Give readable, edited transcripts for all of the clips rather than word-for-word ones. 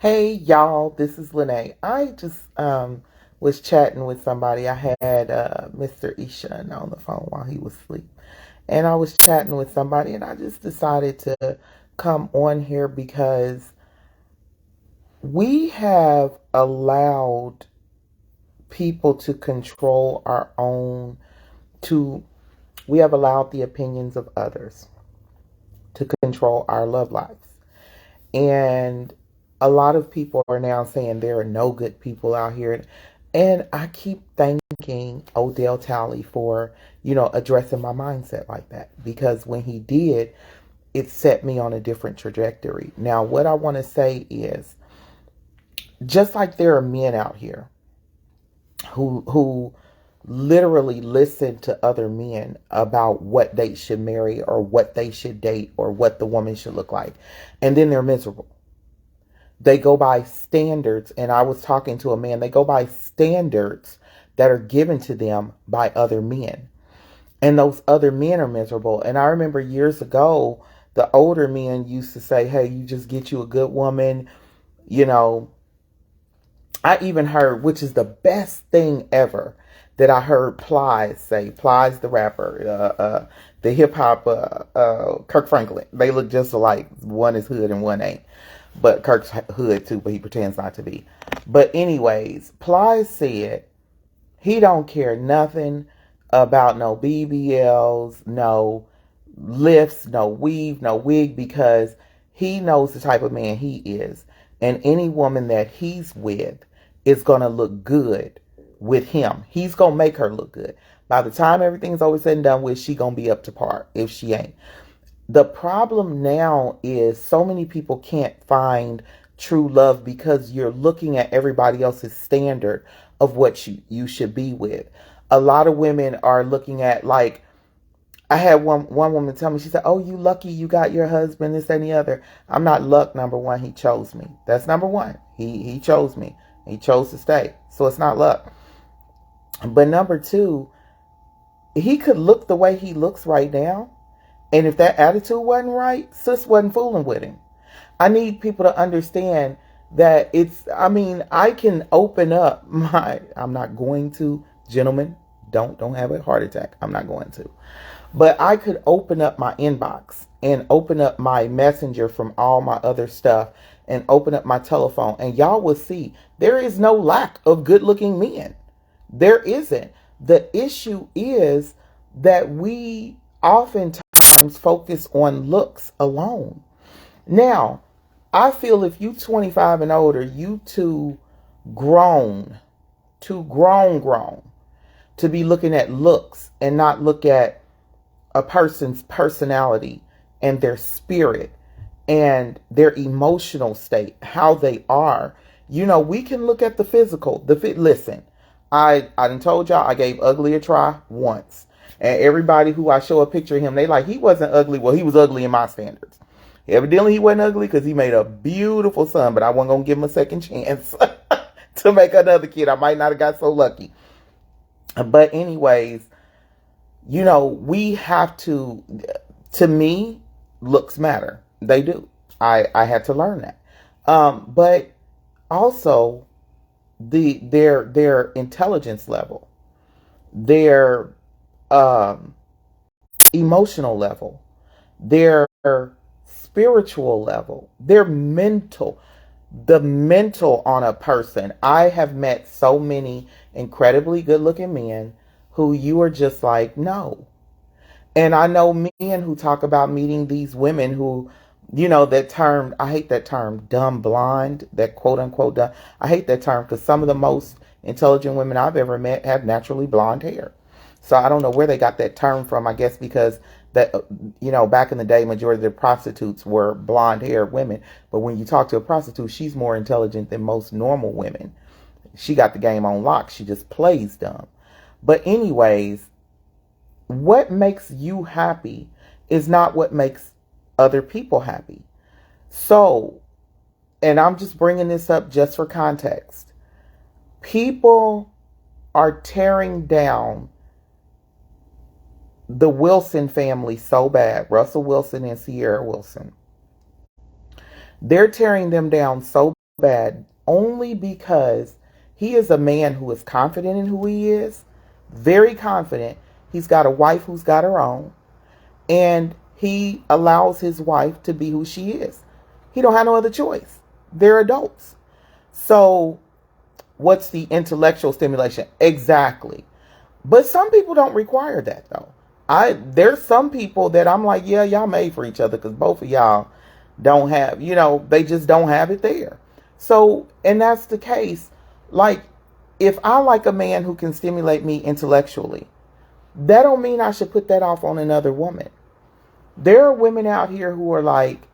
Hey y'all, this is Lyne't. I just was chatting with somebody. I had Mr. Ishan on the phone while he was asleep. And I was chatting with somebody and I just decided to come on here because we have allowed people to control our own to we have allowed the opinions of others to control our love lives. And a lot of people are now saying there are no good people out here. And I keep thanking Odell Talley for, addressing my mindset like that. Because when he did, it set me on a different trajectory. Now, what I want to say is just like there are men out here who literally listen to other men about what they should marry or what they should date or what the woman should look like. And then they're miserable. They go by standards, and I was talking to a man, they go by standards that are given to them by other men. And those other men are miserable. And I remember years ago, the older men used to say, hey, you just get you a good woman. You know, I even heard, which is the best thing ever, that I heard Plies say, Plies the rapper, the hip hop, Kirk Franklin. They look just alike. One is hood and one ain't. But Kirk's hood too, but he pretends not to be. But anyways, Plies said he don't care nothing about no BBLs, no lifts, no weave, no wig, because he knows the type of man he is. And any woman that he's with is going to look good with him. He's going to make her look good. By the time everything's over said and done with, she going to be up to par if she ain't. The problem now is so many people can't find true love because you're looking at everybody else's standard of what you should be with. A lot of women are looking at, like, I had one woman tell me, she said, oh, you lucky you got your husband, this and the other. I'm not luck, number one. He chose me. That's number one. He chose me. He chose to stay. So it's not luck. But number two, he could look the way he looks right now. And if that attitude wasn't right, sis wasn't fooling with him. I need people to understand that I can open up I'm not going to, gentlemen, don't have a heart attack. I'm not going to. But I could open up my inbox and open up my messenger from all my other stuff and open up my telephone, and y'all will see there is no lack of good looking men. There isn't. The issue is that we oftentimes focus on looks alone. Now, I feel if you 25 and older, you grown, grown to be looking at looks and not look at a person's personality and their spirit and their emotional state, how they are. We can look at the physical. Listen, I done told y'all I gave ugly a try once. And everybody who I show a picture of him, they like, he wasn't ugly. Well, he was ugly in my standards. Evidently, he wasn't ugly because he made a beautiful son, but I wasn't going to give him a second chance to make another kid. I might not have got so lucky. But anyways, we have to me, looks matter. They do. I had to learn that. But also their intelligence level, their emotional level, their spiritual level, their the mental on a person. I have met so many incredibly good looking men who you are just like, no. And I know men who talk about meeting these women who, that term, I hate that term, dumb blonde, that quote unquote dumb. I hate that term because some of the most intelligent women I've ever met have naturally blonde hair. So I don't know where they got that term from. I guess because that, back in the day, majority of the prostitutes were blonde haired women. But when you talk to a prostitute, she's more intelligent than most normal women. She got the game on lock. She just plays dumb. But anyways, what makes you happy is not what makes other people happy. So, and I'm just bringing this up just for context. People are tearing down the Wilson family so bad, Russell Wilson and Sierra Wilson. They're tearing them down so bad only because he is a man who is confident in who he is, very confident. He's got a wife who's got her own, and he allows his wife to be who she is. He don't have no other choice. They're adults. So what's the intellectual stimulation? Exactly. But some people don't require that though. There's some people that I'm like, yeah, y'all made for each other because both of y'all don't have, they just don't have it there. So, and that's the case. Like, if I like a man who can stimulate me intellectually, that don't mean I should put that off on another woman. There are women out here who are like,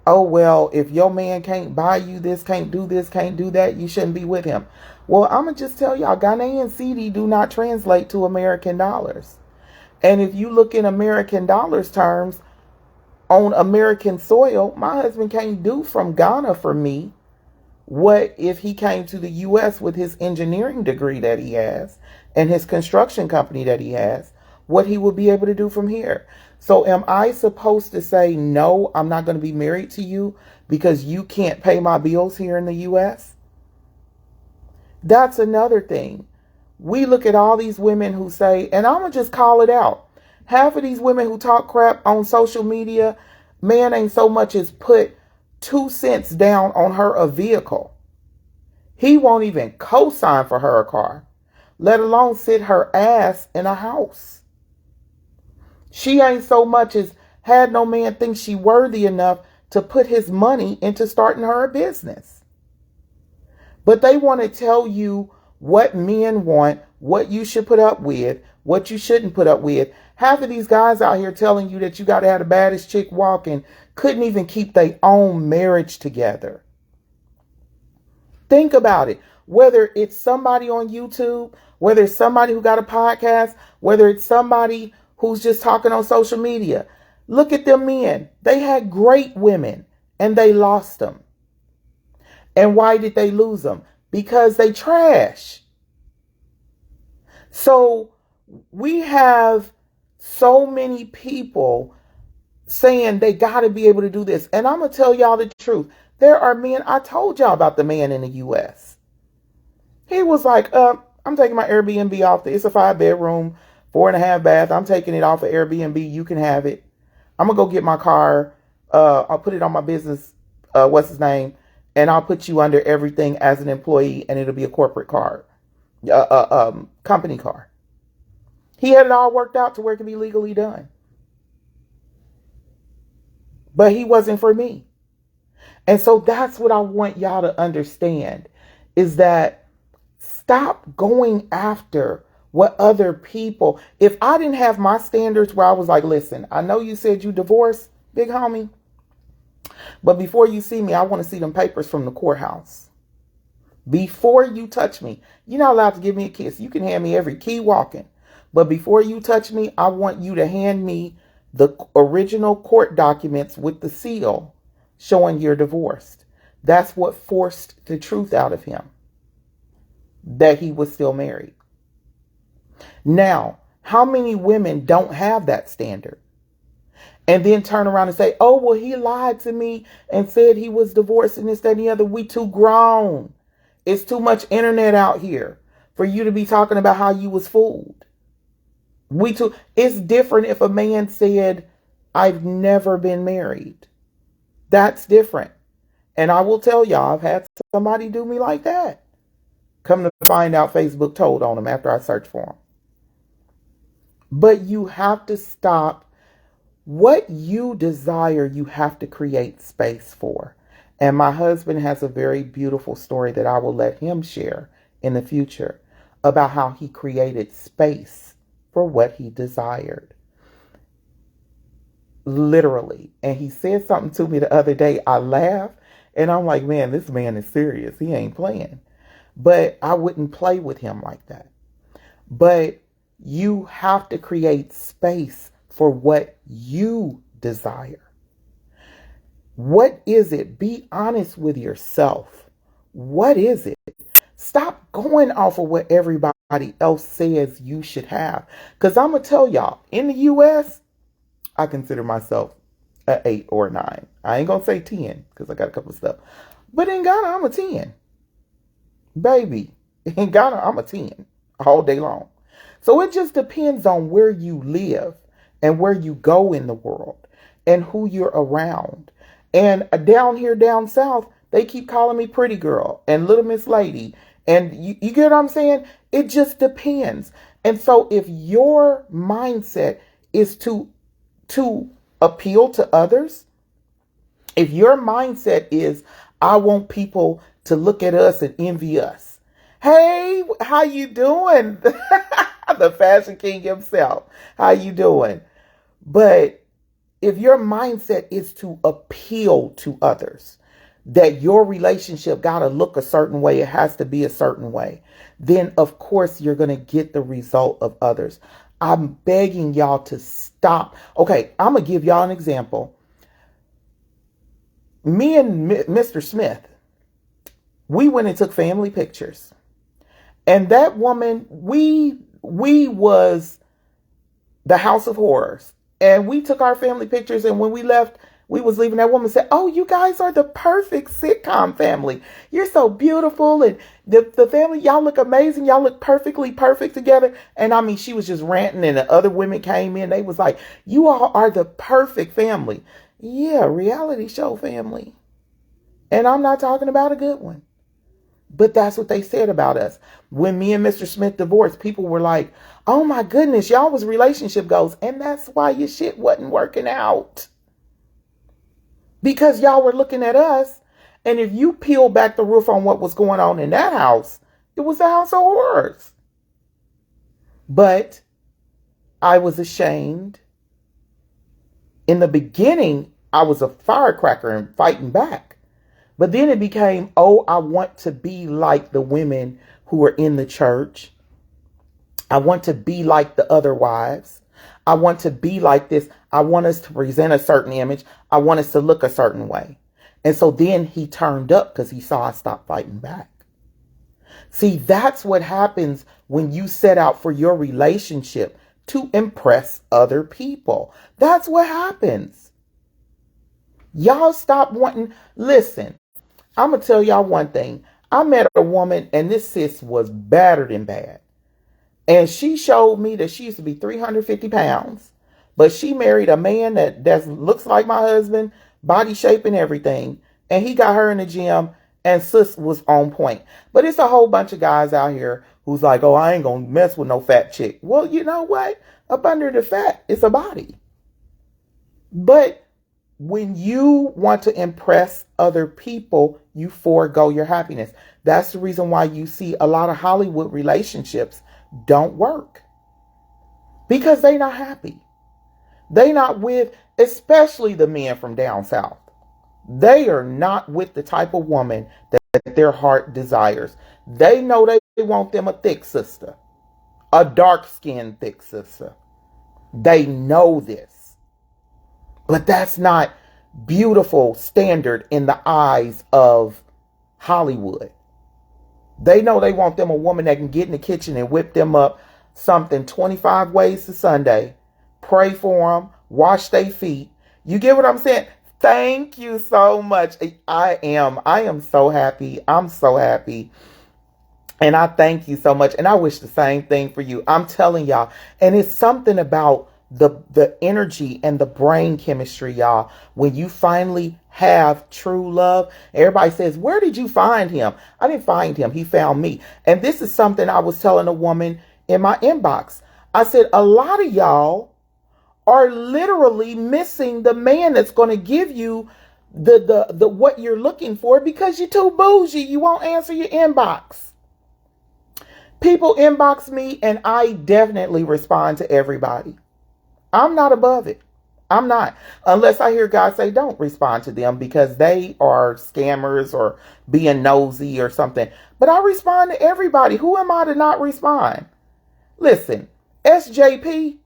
oh, well, if your man can't buy you this, can't do that, you shouldn't be with him. Well, I'm going to just tell y'all, Ghanaian cedi do not translate to American dollars. And if you look in American dollars terms, on American soil, my husband can't do from Ghana for me what if he came to the U.S. with his engineering degree that he has and his construction company that he has, what he would be able to do from here. So am I supposed to say, no, I'm not going to be married to you because you can't pay my bills here in the U.S.? That's another thing. We look at all these women who say, and I'm going to just call it out. Half of these women who talk crap on social media, man ain't so much as put 2 cents down on her a vehicle. He won't even co-sign for her a car, let alone sit her ass in a house. She ain't so much as had no man think she worthy enough to put his money into starting her a business. But they want to tell you what men want, what you should put up with, what you shouldn't put up with. Half of these guys out here telling you that you got to have the baddest chick walking couldn't even keep their own marriage together. Think about it. Whether it's somebody on YouTube, whether it's somebody who got a podcast, whether it's somebody who's just talking on social media. Look at them men. They had great women and they lost them. And why did they lose them? Because they trash. So we have so many people saying they got to be able to do this. And I'm going to tell y'all the truth. There are men, I told y'all about the man in the U.S. He was like, I'm taking my Airbnb off. It's a 5-bedroom, 4.5 bath. I'm taking it off of Airbnb. You can have it. I'm going to go get my car. I'll put it on my business. What's his name? And I'll put you under everything as an employee, and it'll be a corporate card, company car. He had it all worked out to where it could be legally done. But he wasn't for me. And so that's what I want y'all to understand, is that stop going after what other people. If I didn't have my standards where I was like, listen, I know you said you divorced, big homie, but before you see me, I want to see them papers from the courthouse. Before you touch me, you're not allowed to give me a kiss. You can hand me every key walking. But before you touch me, I want you to hand me the original court documents with the seal showing you're divorced. That's what forced the truth out of him, that he was still married. Now, how many women don't have that standard? And then turn around and say, oh, well, he lied to me and said he was divorced and this, that, and the other. We too grown. It's too much internet out here for you to be talking about how you was fooled. It's different if a man said, I've never been married. That's different. And I will tell y'all, I've had somebody do me like that. Come to find out, Facebook told on him after I searched for him. But you have to stop. What you desire, you have to create space for. And my husband has a very beautiful story that I will let him share in the future about how he created space for what he desired. Literally. And he said something to me the other day. I laughed and I'm like, man, this man is serious. He ain't playing. But I wouldn't play with him like that. But you have to create space for what you desire. What is it? Be honest with yourself. What is it? Stop going off of what everybody else says you should have. Because I'm going to tell y'all, in the U.S., I consider myself an 8 or a 9. I ain't going to say 10 because I got a couple of stuff. But in Ghana, I'm a 10. Baby, in Ghana, I'm a 10 all day long. So it just depends on where you live and where you go in the world and who you're around. And down here, down south, they keep calling me pretty girl and little Miss Lady. And you get what I'm saying? It just depends. And so if your mindset is to appeal to others, if your mindset is, I want people to look at us and envy us. Hey, how you doing? The fashion king himself. How you doing? But if your mindset is to appeal to others, that your relationship got to look a certain way, it has to be a certain way, then of course you're going to get the result of others. I'm begging y'all to stop. Okay, I'm going to give y'all an example. Me and Mr. Smith, we went and took family pictures. And that woman, we was the House of Horrors. And we took our family pictures, and when we left, we was leaving, that woman said, oh, you guys are the perfect sitcom family. You're so beautiful, and the family, y'all look amazing. Y'all look perfectly perfect together. And I mean, she was just ranting, and the other women came in. They was like, you all are the perfect family. Yeah, reality show family. And I'm not talking about a good one. But that's what they said about us. When me and Mr. Smith divorced, people were like, oh my goodness, y'all was relationship goals. And that's why your shit wasn't working out. Because y'all were looking at us. And if you peel back the roof on what was going on in that house, it was the House of Horrors. But I was ashamed. In the beginning, I was a firecracker and fighting back. But then it became, oh, I want to be like the women who are in the church. I want to be like the other wives. I want to be like this. I want us to present a certain image. I want us to look a certain way. And so then he turned up because he saw I stopped fighting back. See, that's what happens when you set out for your relationship to impress other people. That's what happens. Y'all stop wanting, listen. I'm going to tell y'all one thing. I met a woman, and this sis was battered and bad. And she showed me that she used to be 350 pounds. But she married a man that looks like my husband, body shape and everything. And he got her in the gym, and sis was on point. But it's a whole bunch of guys out here who's like, oh, I ain't going to mess with no fat chick. Well, you know what? Up under the fat is a body. But when you want to impress other people, you forego your happiness. That's the reason why you see a lot of Hollywood relationships don't work. Because they're not happy. They not with, especially the men from down south. They are not with the type of woman that their heart desires. They know they want them a thick sister. A dark-skinned thick sister. They know this. But that's not beautiful standard in the eyes of Hollywood. They know they want them a woman that can get in the kitchen and whip them up something 25 ways to Sunday. Pray for them. Wash their feet. You get what I'm saying? Thank you so much. I am so happy. I'm so happy. And I thank you so much. And I wish the same thing for you. I'm telling y'all. And it's something about the energy and the brain chemistry, y'all, when you finally have true love. Everybody says, where did you find him? I didn't find him. He found me. And this is something I was telling a woman in my inbox. I said, a lot of y'all are literally missing the man that's going to give you the what you're looking for because you're too bougie. You won't answer your inbox. People inbox me and I definitely respond to everybody. I'm not above it. I'm not. Unless I hear God say, don't respond to them because they are scammers or being nosy or something. But I respond to everybody. Who am I to not respond? Listen, SJP,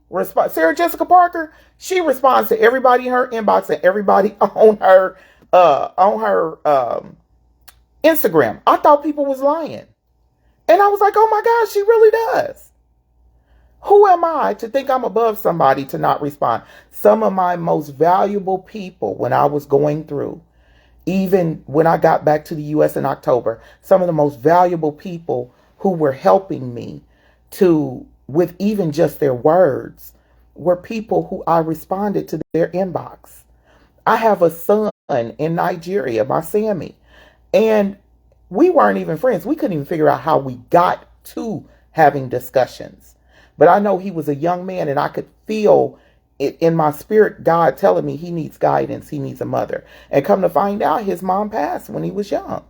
Sarah Jessica Parker, she responds to everybody in her inbox and everybody on her Instagram. I thought people was lying. And I was like, oh my God, she really does. Who am I to think I'm above somebody to not respond? Some of my most valuable people when I was going through, Even when I got back to the US in October, some of the most valuable people who were helping me with even just their words were people who I responded to their inbox. I have a son in Nigeria, my Sammy, and we weren't even friends. We couldn't even figure out how we got to having discussions. But I know he was a young man, and I could feel it in my spirit, God telling me he needs guidance, he needs a mother. And come to find out, his mom passed when he was young.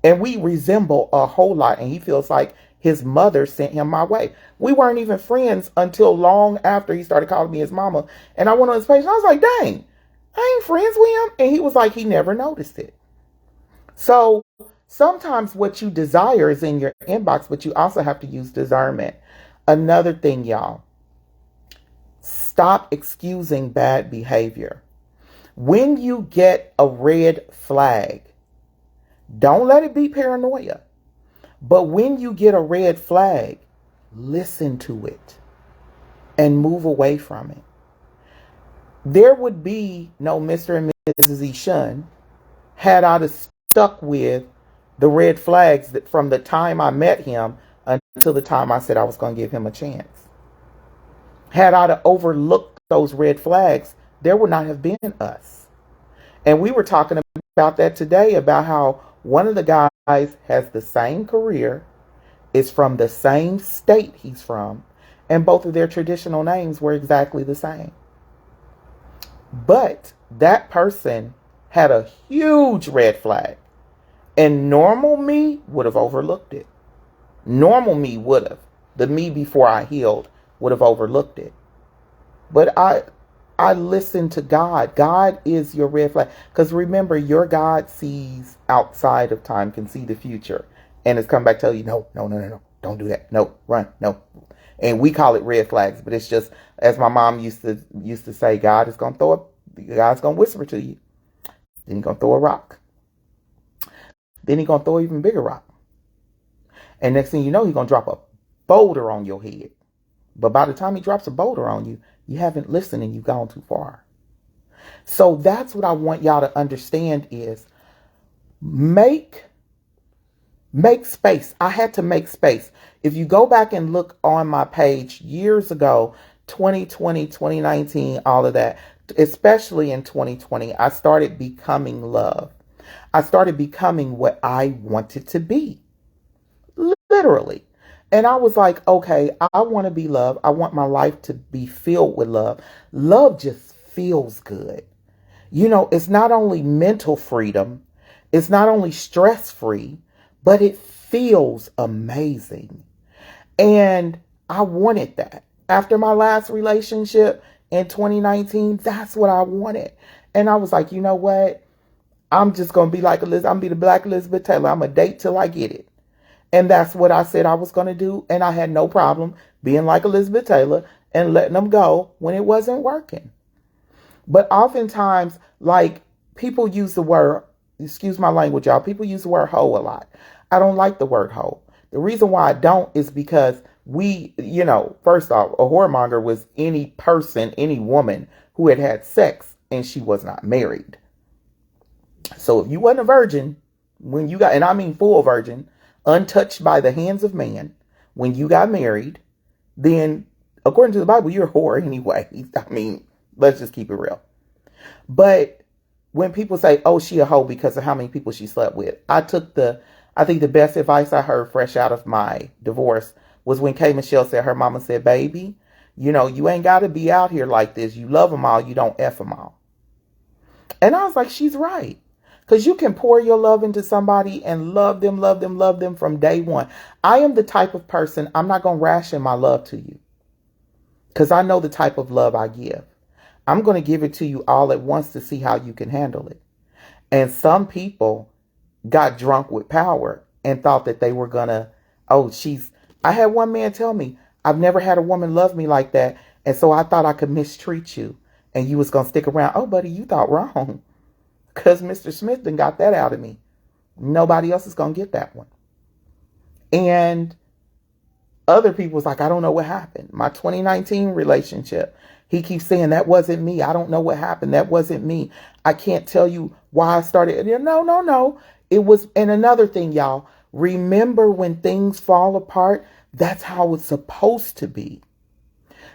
And we resemble a whole lot, and he feels like his mother sent him my way. We weren't even friends until long after he started calling me his mama. And I went on his page, and I was like, dang, I ain't friends with him. And he was like, he never noticed it. So sometimes what you desire is in your inbox, but you also have to use discernment. Another thing, y'all, stop excusing bad behavior. When you get a red flag, don't let it be paranoia. But when you get a red flag, listen to it and move away from it. There would be no Mr. and Mrs. Ishun had I stuck with the red flags that from the time I met him until the time I said I was going to give him a chance. Had I overlooked those red flags, there would not have been us. And we were talking about that today, about how one of the guys has the same career, is from the same state he's from, and both of their traditional names were exactly the same. But that person had a huge red flag, and normal me would have overlooked it. Normal me would have. The me before I healed would have overlooked it. But I listened to God. God is your red flag. Because remember, your God sees outside of time, can see the future. And it's come back to tell you, no. Don't do that. No, run. No. And we call it red flags. But it's just, as my mom used to say, God's going to whisper to you. Then he's going to throw a rock. Then he's going to throw an even bigger rock. And next thing you know, he's going to drop a boulder on your head. But by the time he drops a boulder on you, you haven't listened and you've gone too far. So that's what I want y'all to understand is make space. I had to make space. If you go back and look on my page years ago, 2020, 2019, all of that, especially in 2020, I started becoming love. I started becoming what I wanted to be. Literally. And I was like, okay, I want to be loved. I want my life to be filled with love. Love just feels good. You know, it's not only mental freedom, it's not only stress-free, but it feels amazing. And I wanted that. After my last relationship in 2019, that's what I wanted. And I was like, you know what? I'm just going to be like Elizabeth. I'm going to be the Black Elizabeth Taylor. I'm going to date till I get it. And that's what I said I was going to do. And I had no problem being like Elizabeth Taylor and letting them go when it wasn't working. But oftentimes, like, people use the word, excuse my language, y'all, people use the word hoe a lot. I don't like the word hoe. The reason why I don't is because first off, a whoremonger was any person, any woman who had had sex and she was not married. So if you wasn't a virgin when you got, and I mean full virgin, untouched by the hands of man, when you got married, then according to the Bible, you're a whore anyway. I mean, let's just keep it real. But when people say, oh, she a hoe because of how many people she slept with, I think the best advice I heard fresh out of my divorce was when Kay Michelle said, her mama said, baby, you ain't got to be out here like this. You love them all. You don't F them all. And I was like, she's right. Because you can pour your love into somebody and love them from day one. I am the type of person, I'm not going to ration my love to you. Because I know the type of love I give. I'm going to give it to you all at once to see how you can handle it. And some people got drunk with power and thought that they were going to, I had one man tell me, I've never had a woman love me like that. And so I thought I could mistreat you and you was going to stick around. Oh, buddy, you thought wrong. Because Mr. Smith done got that out of me. Nobody else is going to get that one. And other people was like, I don't know what happened. My 2019 relationship, he keeps saying that wasn't me. I don't know what happened. That wasn't me. I can't tell you why I started. No. It was, and another thing, y'all, remember when things fall apart, that's how it's supposed to be.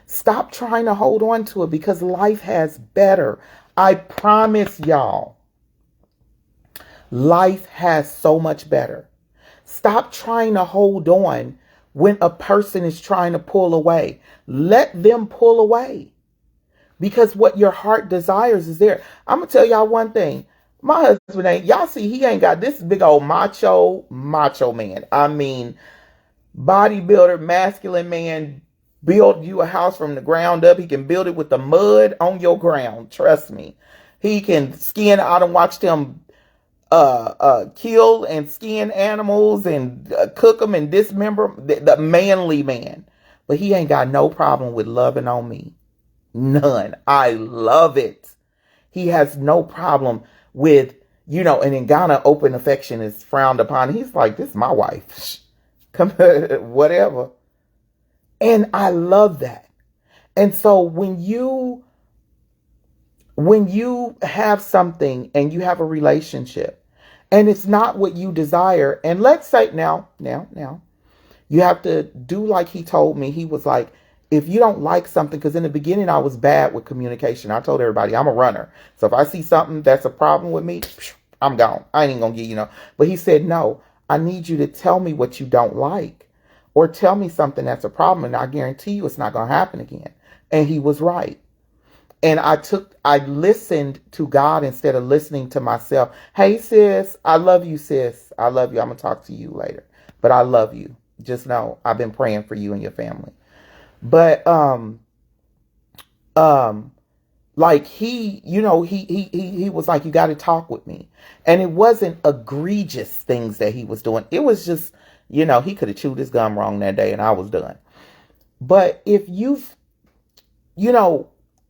Stop trying to hold on to it because life has better. I promise y'all, life has so much better. Stop trying to hold on when a person is trying to pull away. Let them pull away because what your heart desires is there. I'm going to tell y'all one thing. My husband ain't, y'all see, he ain't got this big old macho man. I mean, bodybuilder, masculine man, build you a house from the ground up. He can build it with the mud on your ground. Trust me. He can skin. I done watched him kill and skin animals and cook them and dismember. The manly man. But he ain't got no problem with loving on me. None. I love it. He has no problem with, and in Ghana, open affection is frowned upon. He's like, this is my wife. Come, whatever. And I love that. And so when you have something and you have a relationship and it's not what you desire, and let's say now, you have to do like he told me. He was like, if you don't like something, because in the beginning I was bad with communication. I told everybody I'm a runner. So if I see something that's a problem with me, I'm gone. I ain't gonna get, But he said, no, I need you to tell me what you don't like or tell me something that's a problem. And I guarantee you it's not going to happen again. And he was right. And I listened to God instead of listening to myself. Hey, sis, I love you, sis. I love you. I'm going to talk to you later. But I love you. Just know I've been praying for you and your family. But, like he was like, you got to talk with me. And it wasn't egregious things that he was doing. It was just, he could have chewed his gum wrong that day and I was done. But if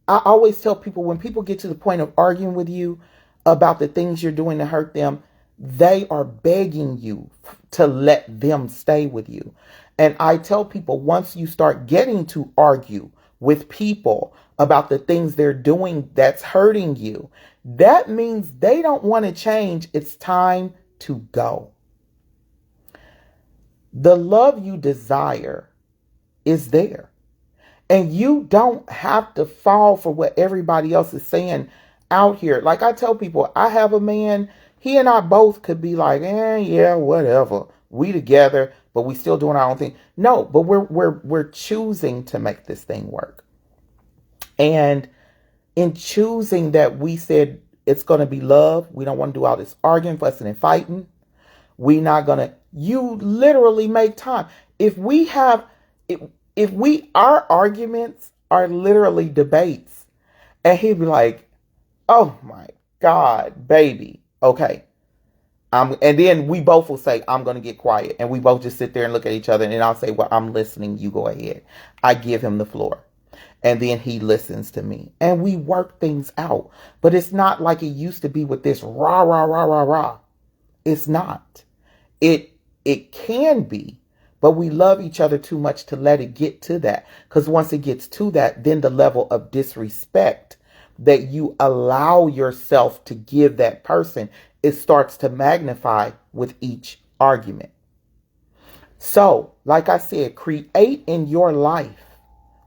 I always tell people when people get to the point of arguing with you about the things you're doing to hurt them, they are begging you to let them stay with you. And I tell people once you start getting to argue with people about the things they're doing that's hurting you, that means they don't want to change. It's time to go. The love you desire is there. And you don't have to fall for what everybody else is saying out here. Like I tell people, I have a man, he and I both could be like, yeah, whatever. We together, but we still doing our own thing. No, but we're choosing to make this thing work. And in choosing that, we said it's going to be love. We don't want to do all this arguing, fussing, and fighting. We're not going to, you literally make time. Our arguments are literally debates. And he'd be like, oh my God, baby. Okay. And then we both will say, I'm going to get quiet. And we both just sit there and look at each other. And I'll say, well, I'm listening. You go ahead. I give him the floor. And then he listens to me. And we work things out. But it's not like it used to be with this rah, rah, rah, rah, rah. It's not. It can be. But we love each other too much to let it get to that. Because once it gets to that, then the level of disrespect that you allow yourself to give that person, it starts to magnify with each argument. So, like I said, create in your life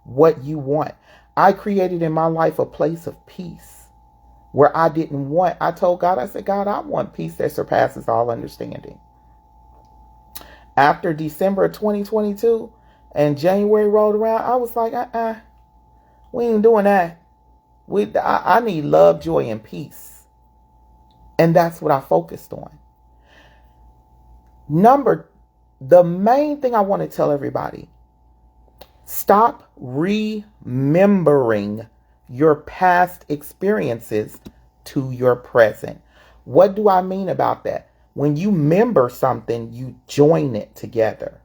what you want. I created in my life a place of peace where I didn't want. I told God, I said, God, I want peace that surpasses all understanding. After December of 2022 and January rolled around, I was like, we ain't doing that. I need love, joy, and peace. And that's what I focused on. The main thing I want to tell everybody, stop remembering your past experiences to your present. What do I mean about that? When you remember something, you join it together.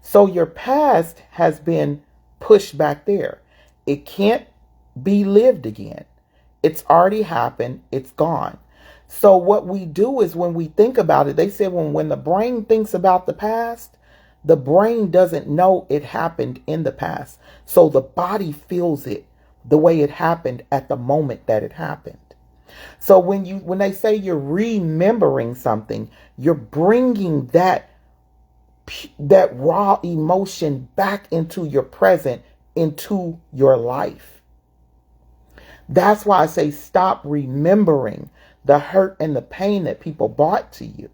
So your past has been pushed back there. It can't be lived again. It's already happened. It's gone. So what we do is when we think about it, they said when the brain thinks about the past, the brain doesn't know it happened in the past. So the body feels it the way it happened at the moment that it happened. So when they say you're remembering something, you're bringing that raw emotion back into your present, into your life. That's why I say stop remembering the hurt and the pain that people brought to you.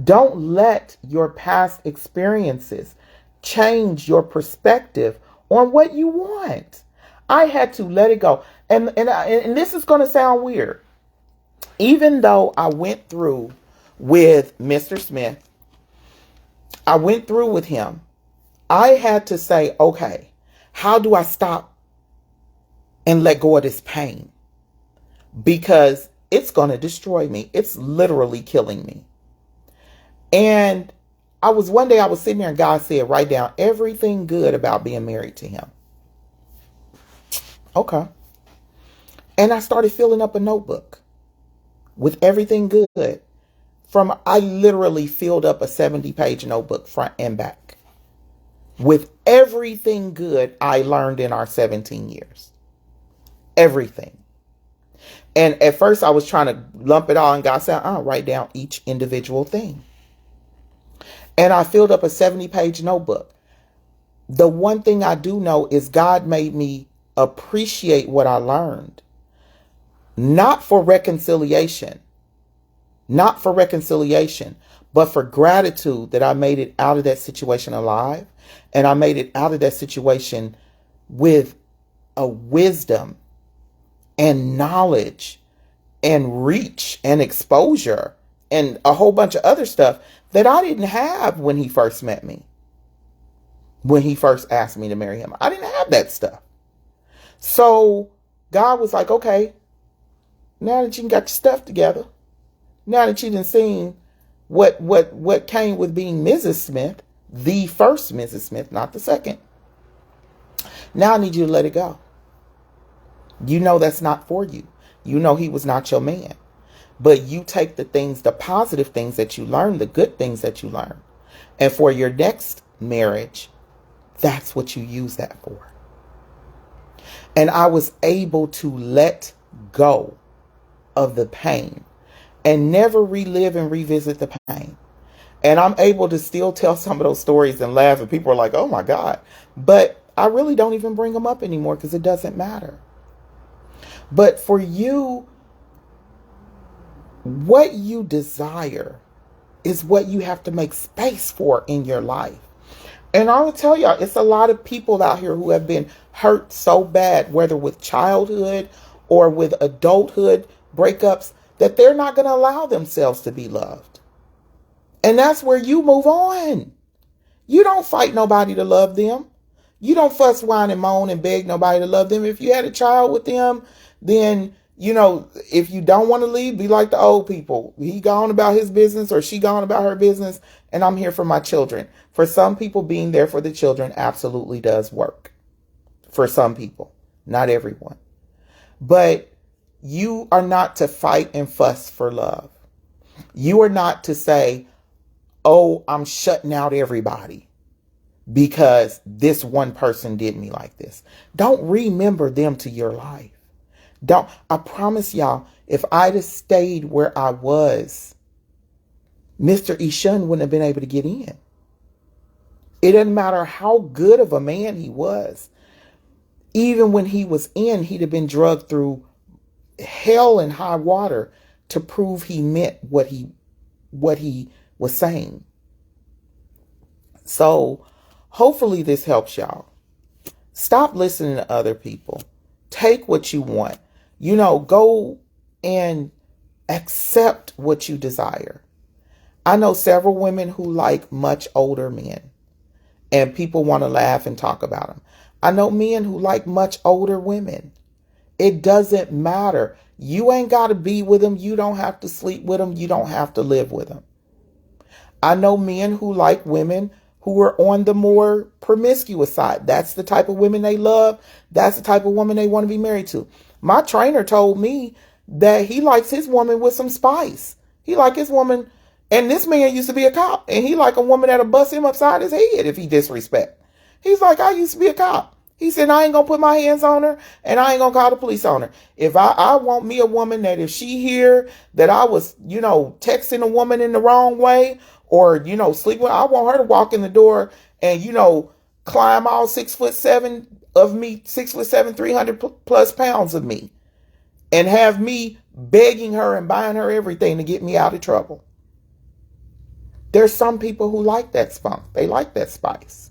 Don't let your past experiences change your perspective on what you want. I had to let it go. And this is going to sound weird. Even though I went through with Mr. Smith, I went through with him, I had to say, okay, how do I stop and let go of this pain? Because it's going to destroy me. It's literally killing me. And one day I was sitting there and God said, write down everything good about being married to him. Okay. And I started filling up a notebook with everything good. I literally filled up a 70-page notebook front and back with everything good I learned in our 17 years. Everything. And at first I was trying to lump it all, and God said, write down each individual thing. And I filled up a 70-page notebook. The one thing I do know is God made me appreciate what I learned. Not for reconciliation, but for gratitude that I made it out of that situation alive. And I made it out of that situation with a wisdom and knowledge and reach and exposure and a whole bunch of other stuff that I didn't have when he first met me. When he first asked me to marry him, I didn't have that stuff. So God was like, okay, now that you got your stuff together, now that you done seen what came with being Mrs. Smith, the first Mrs. Smith, not the second. Now I need you to let it go. You know that's not for you. You know he was not your man. But you take the positive things that you learn, the good things that you learn. And for your next marriage, that's what you use that for. And I was able to let go of the pain and never relive and revisit the pain. And I'm able to still tell some of those stories and laugh, and people are like, oh my God. But I really don't even bring them up anymore because it doesn't matter. But for you, what you desire is what you have to make space for in your life. And I will tell y'all, it's a lot of people out here who have been hurt so bad, whether with childhood or with adulthood breakups, that they're not going to allow themselves to be loved. And that's where you move on. You don't fight nobody to love them. You don't fuss, whine, and moan and beg nobody to love them. If you had a child with them, then, if you don't want to leave, be like the old people. He gone about his business or she gone about her business, and I'm here for my children. For some people, being there for the children absolutely does work. For some people, not everyone. But you are not to fight and fuss for love. You are not to say, oh, I'm shutting out everybody because this one person did me like this. Don't remember them to your life. I promise y'all, if I'd have stayed where I was, Mr. Ishun wouldn't have been able to get in. It doesn't matter how good of a man he was. Even when he was in, he'd have been drugged through hell and high water to prove he meant what he was saying. So hopefully this helps y'all. Stop listening to other people. Take what you want. Go and accept what you desire. I know several women who like much older men, and people want to laugh and talk about them. I know men who like much older women. It doesn't matter. You ain't got to be with them. You don't have to sleep with them. You don't have to live with them. I know men who like women who are on the more promiscuous side. That's the type of women they love. That's the type of woman they want to be married to. My trainer told me that he likes his woman with some spice. He like his woman, and this man used to be a cop, and he like a woman that'll bust him upside his head if he disrespect. He's like, I used to be a cop. He said, I ain't going to put my hands on her and I ain't going to call the police on her. If I want me a woman that if she hear that I was, texting a woman in the wrong way or, sleeping, I want her to walk in the door and, climb all 6'7" of me, 6'7", 300 plus pounds of me and have me begging her and buying her everything to get me out of trouble. There's some people who like that spunk. They like that spice.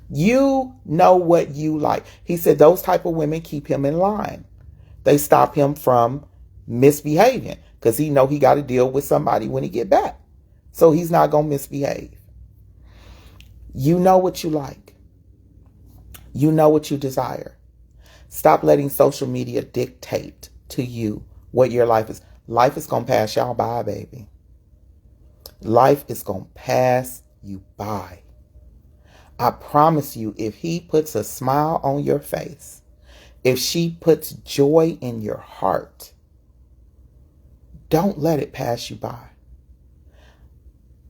You know what you like. He said those type of women keep him in line. They stop him from misbehaving because he know he got to deal with somebody when he get back. So he's not going to misbehave. You know what you like. You know what you desire. Stop letting social media dictate to you what your life is. Life is going to pass y'all by, baby. Life is going to pass you by. I promise you, if he puts a smile on your face, if she puts joy in your heart, don't let it pass you by.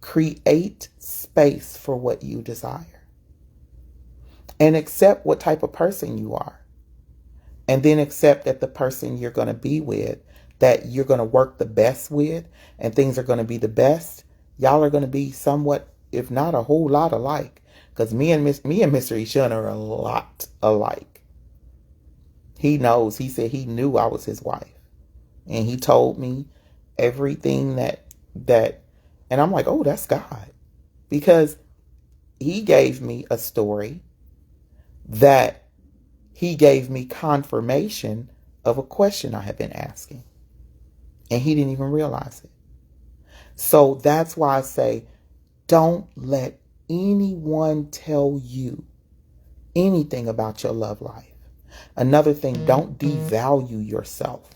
Create space for what you desire. And accept what type of person you are. And then accept that the person you're going to be with, that you're going to work the best with, and things are going to be the best. Y'all are going to be somewhat, if not a whole lot alike. Because me and Mr. Ishun are a lot alike. He knows. He said he knew I was his wife. And he told me everything that, and I'm like, oh, that's God. Because he gave me a story that he gave me confirmation of a question I had been asking. And he didn't even realize it. So that's why I say, don't let anyone tell you anything about your love life. Another thing, don't devalue yourself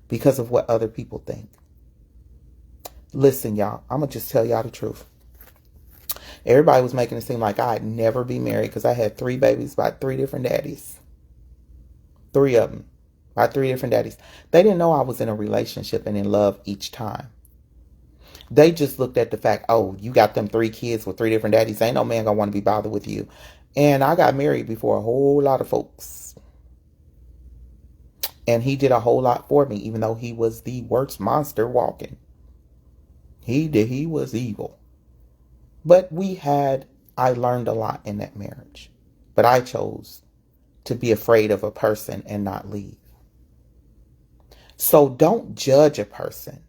because of what other people think. Listen, y'all, I'm going to just tell y'all the truth. Everybody was making it seem like I'd never be married because I had 3 babies by 3 different daddies. 3 of them by 3 different daddies. They didn't know I was in a relationship and in love each time. They just looked at the fact, oh, you got them 3 kids with 3 different daddies. Ain't no man gonna want to be bothered with you. And I got married before a whole lot of folks. And he did a whole lot for me, even though he was the worst monster walking. He was evil. But I learned a lot in that marriage. But I chose to be afraid of a person and not leave. So don't judge a person.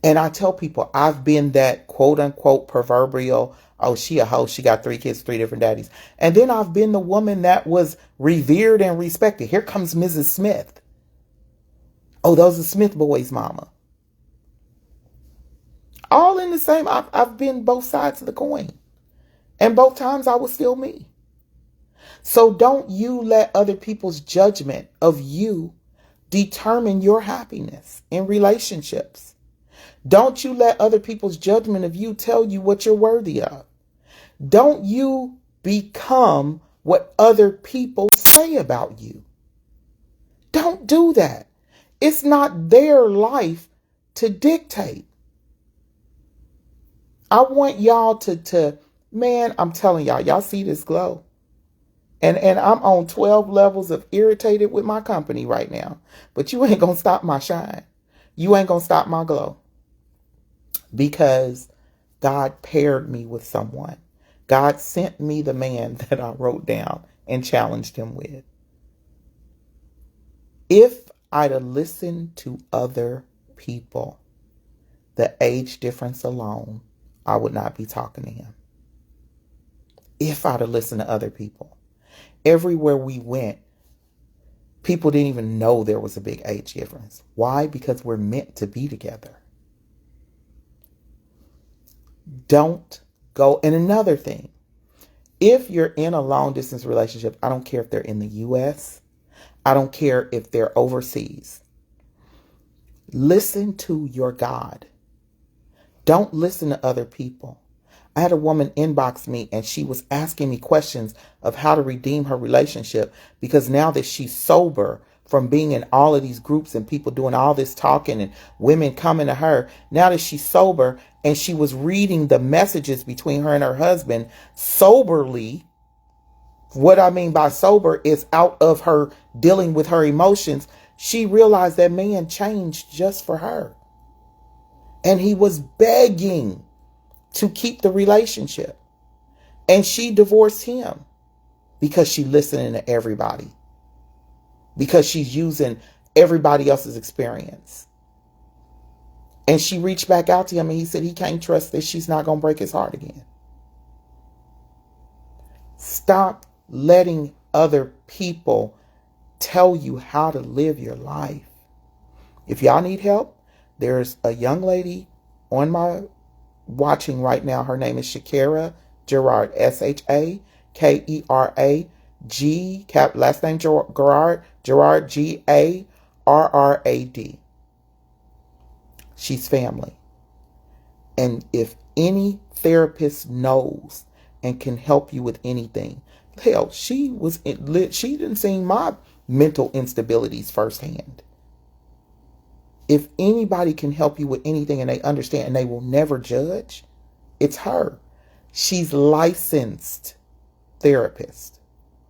And I tell people, I've been that quote unquote proverbial, oh, she a hoe, she got 3 kids, 3 different daddies. And then I've been the woman that was revered and respected. Here comes Mrs. Smith. Oh, those are Smith boys' mama. All in the same, I've been both sides of the coin. And both times I was still me. So don't you let other people's judgment of you determine your happiness in relationships. Don't you let other people's judgment of you tell you what you're worthy of. Don't you become what other people say about you. Don't do that. It's not their life to dictate. I want y'all to man, I'm telling y'all see this glow. And I'm on 12 levels of irritated with my company right now. But you ain't going to stop my shine. You ain't going to stop my glow. Because God paired me with someone. God sent me the man that I wrote down and challenged him with. If I'd have listened to other people, the age difference alone, I would not be talking to him. If I'd have listened to other people. Everywhere we went, people didn't even know there was a big age difference. Why? Because we're meant to be together. Don't go. And another thing, if you're in a long distance relationship, I don't care if they're in the U.S. I don't care if they're overseas. Listen to your God. Don't listen to other people. I had a woman inbox me and she was asking me questions of how to redeem her relationship because now that she's sober from being in all of these groups and people doing all this talking and women coming to her, now that she's sober and she was reading the messages between her and her husband soberly What I mean by sober is out of her dealing with her emotions. She realized that man changed just for her. And he was begging to keep the relationship. And she divorced him because she's listening to everybody. Because she's using everybody else's experience. And she reached back out to him and he said he can't trust that she's not going to break his heart again. Stop letting other people tell you how to live your life. If y'all need help, there's a young lady on my watching right now. Her name is Shakera Gerard, Shakera last name Gerard, Garrard. She's family. And if any therapist knows and can help you with anything, hell, she didn't see my mental instabilities firsthand. If anybody can help you with anything and they understand and they will never judge, it's her. She's licensed therapist,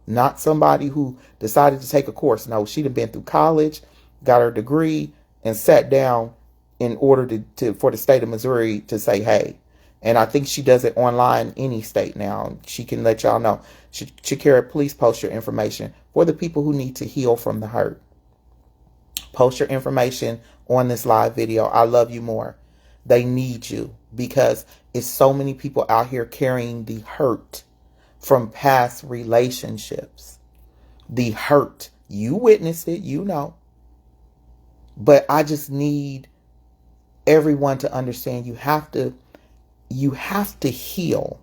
not somebody who decided to take a course. No, she'd have been through college, got her degree, and sat down in order for the state of Missouri to say, hey. And I think she does it online any state now. She can let y'all know. Shakira, please post your information for the people who need to heal from the hurt. Post your information on this live video. I love you more. They need you because it's so many people out here carrying the hurt from past relationships. The hurt. You witnessed it, you know. But I just need everyone to understand you have to heal.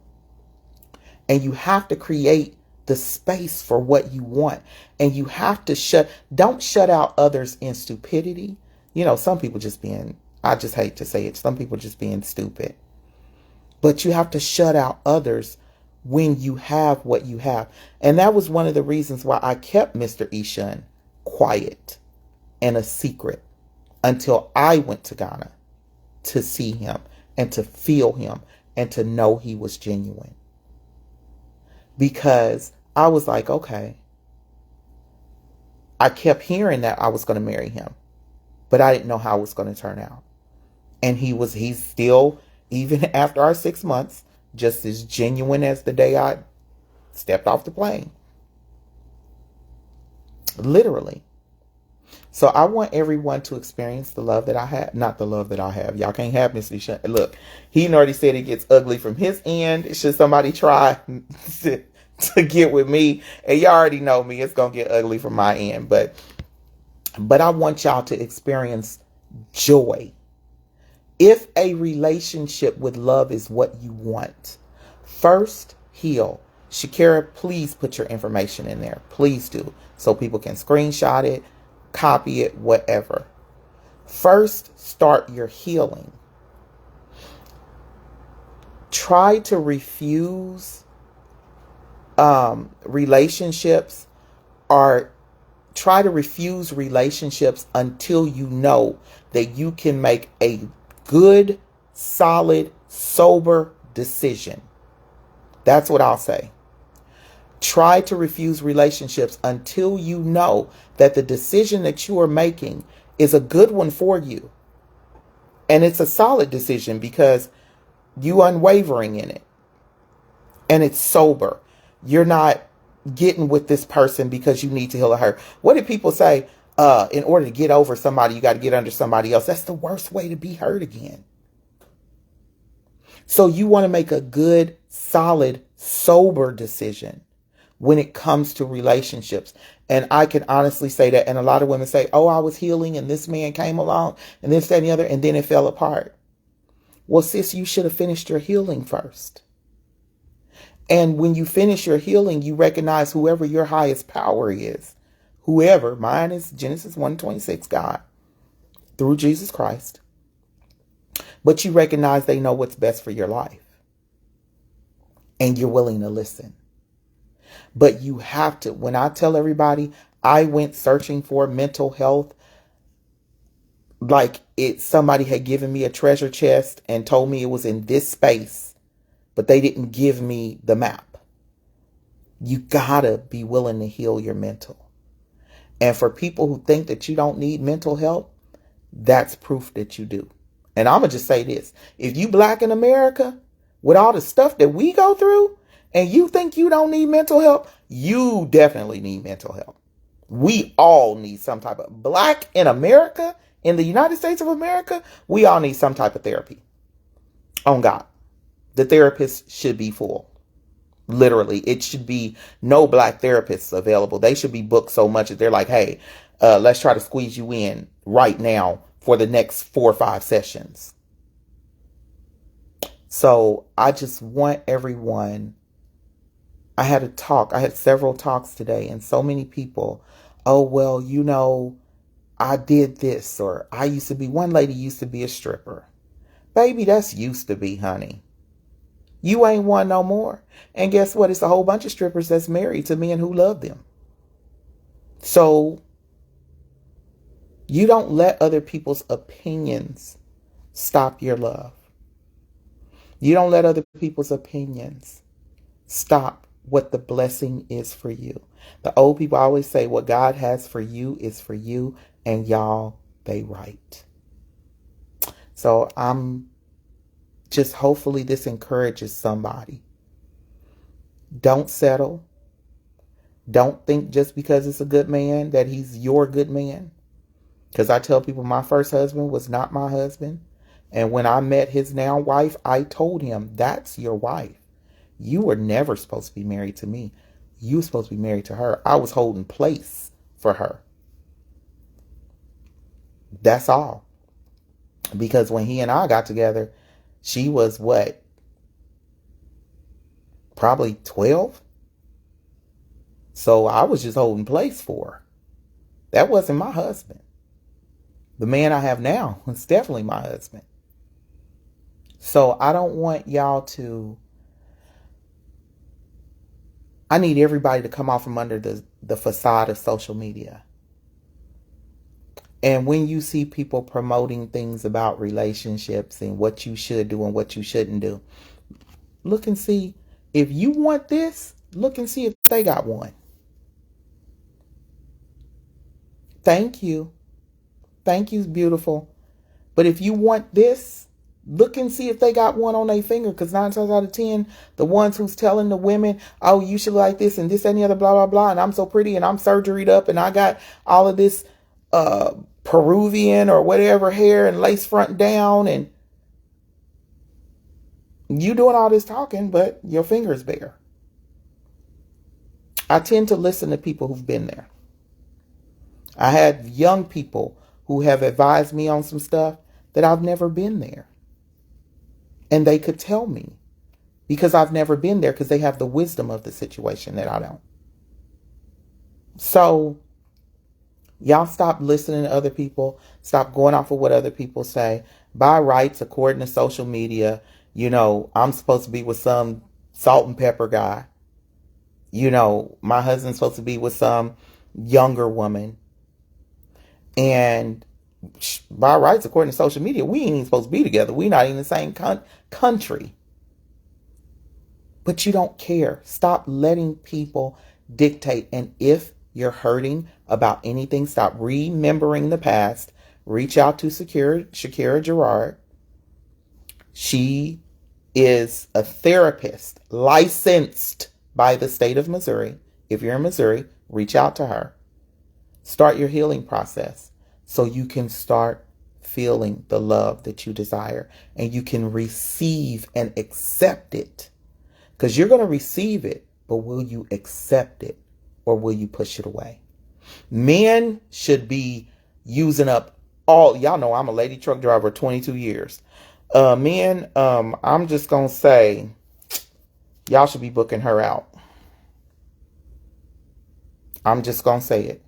And you have to create the space for what you want. And you have to don't shut out others in stupidity. You know, some people I just hate to say it, some people just being stupid. But you have to shut out others when you have what you have. And that was one of the reasons why I kept Mr. Ishun quiet and a secret until I went to Ghana to see him and to feel him and to know he was genuine. Because I was like, okay, I kept hearing that I was going to marry him, but I didn't know how it was going to turn out. And he's still, even after our 6 months, just as genuine as the day I stepped off the plane. Literally. So I want everyone to experience the love that I have. Not the love that I have. Y'all can't have Mr. Ishun. Look, he already said it gets ugly from his end. Should somebody try to get with me, and y'all already know me, it's going to get ugly from my end. But I want y'all to experience joy. If a relationship with love is what you want, first heal. Shakira, please put your information in there. Please do. So people can screenshot it, copy it, whatever. First, start your healing. Try to refuse relationships, or try to refuse relationships until you know that you can make a good, solid, sober decision. That's what I'll say. Try to refuse relationships until you know that the decision that you are making is a good one for you. And it's a solid decision because you're unwavering in it. And it's sober. You're not getting with this person because you need to heal her. What did people say? In order to get over somebody, you got to get under somebody else. That's the worst way to be hurt again. So you want to make a good, solid, sober decision when it comes to relationships. And I can honestly say that. And a lot of women say, oh, I was healing and this man came along and this, that, and the other, and then it fell apart. Well, sis, you should have finished your healing first. And when you finish your healing, you recognize whoever your highest power is. Whoever, mine is Genesis 1:26, God, through Jesus Christ. But you recognize they know what's best for your life. And you're willing to listen. But you have to, when I tell everybody, I went searching for mental health, like somebody had given me a treasure chest and told me it was in this space, but they didn't give me the map. You gotta be willing to heal your mental. And for people who think that you don't need mental help, that's proof that you do. And I'm going to just say this. If you black in America, with all the stuff that we go through, and you think you don't need mental help, you definitely need mental help. We all need some type of, black in America, in the United States of America, we all need some type of therapy. On God. The therapist should be full. Literally, it should be no black therapists available. They should be booked so much that they're like, hey, let's try to squeeze you in right now for the next 4 or 5 sessions. So I just want everyone. I had several talks today, and so many people, oh, well, I did this, or one lady used to be a stripper. Baby, that's used to be, honey. You ain't one no more. And guess what? It's a whole bunch of strippers that's married to men who love them. So you don't let other people's opinions stop your love. You don't let other people's opinions stop what the blessing is for you. The old people always say what God has for you is for you, and y'all, they right. So just hopefully this encourages somebody. Don't settle. Don't think just because it's a good man that he's your good man. Because I tell people my first husband was not my husband. And when I met his now wife, I told him, that's your wife. You were never supposed to be married to me. You were supposed to be married to her. I was holding place for her. That's all. Because when he and I got together, she was what? Probably 12. So I was just holding place for her. That wasn't my husband. The man I have now is definitely my husband. So I don't want y'all to. I need everybody to come out from under the facade of social media. And when you see people promoting things about relationships and what you should do and what you shouldn't do, look and see. If you want this, look and see if they got one. Thank you. Thank you, beautiful. But if you want this, look and see if they got one on their finger. Because 9 times out of 10, the ones who's telling the women, oh, you should like this and this and the other, blah, blah, blah. And I'm so pretty and I'm surgeried up and I got all of this Peruvian or whatever hair and lace front down. And you doing all this talking, but your finger's bare. I tend to listen to people who've been there. I had young people who have advised me on some stuff that I've never been there. And they could tell me because I've never been there, because they have the wisdom of the situation that I don't. So y'all stop listening to other people. Stop going off of what other people say. By rights, according to social media, I'm supposed to be with some salt and pepper guy. My husband's supposed to be with some younger woman. And by rights, according to social media, we ain't even supposed to be together. We're not even in the same country. But you don't care. Stop letting people dictate. And if you're hurting about anything, stop remembering the past. Reach out to Shakira Gerard. She is a therapist licensed by the state of Missouri. If you're in Missouri, reach out to her. Start your healing process so you can start feeling the love that you desire and you can receive and accept it. Because you're going to receive it, but will you accept it or will you push it away? Men should be using up y'all know I'm a lady truck driver 22 years. Men, I'm just going to say, y'all should be booking her out. I'm just going to say it.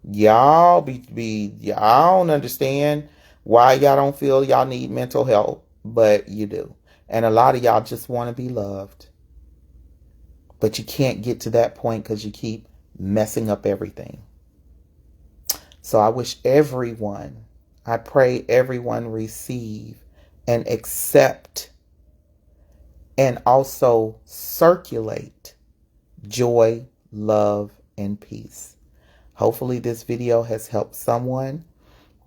Y'all y'all don't understand why y'all don't feel y'all need mental health, but you do. And a lot of y'all just want to be loved. But you can't get to that point because you keep messing up everything. So I pray everyone receive and accept and also circulate joy, love, and peace. Hopefully this video has helped someone,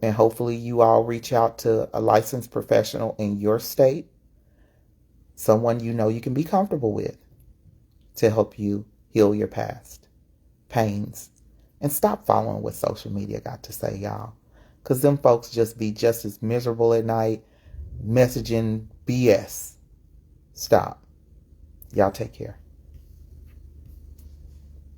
and hopefully you all reach out to a licensed professional in your state, someone you know you can be comfortable with, to help you heal your past pains. And stop following what social media got to say, y'all. Because them folks just be just as miserable at night, messaging BS. Stop. Y'all take care.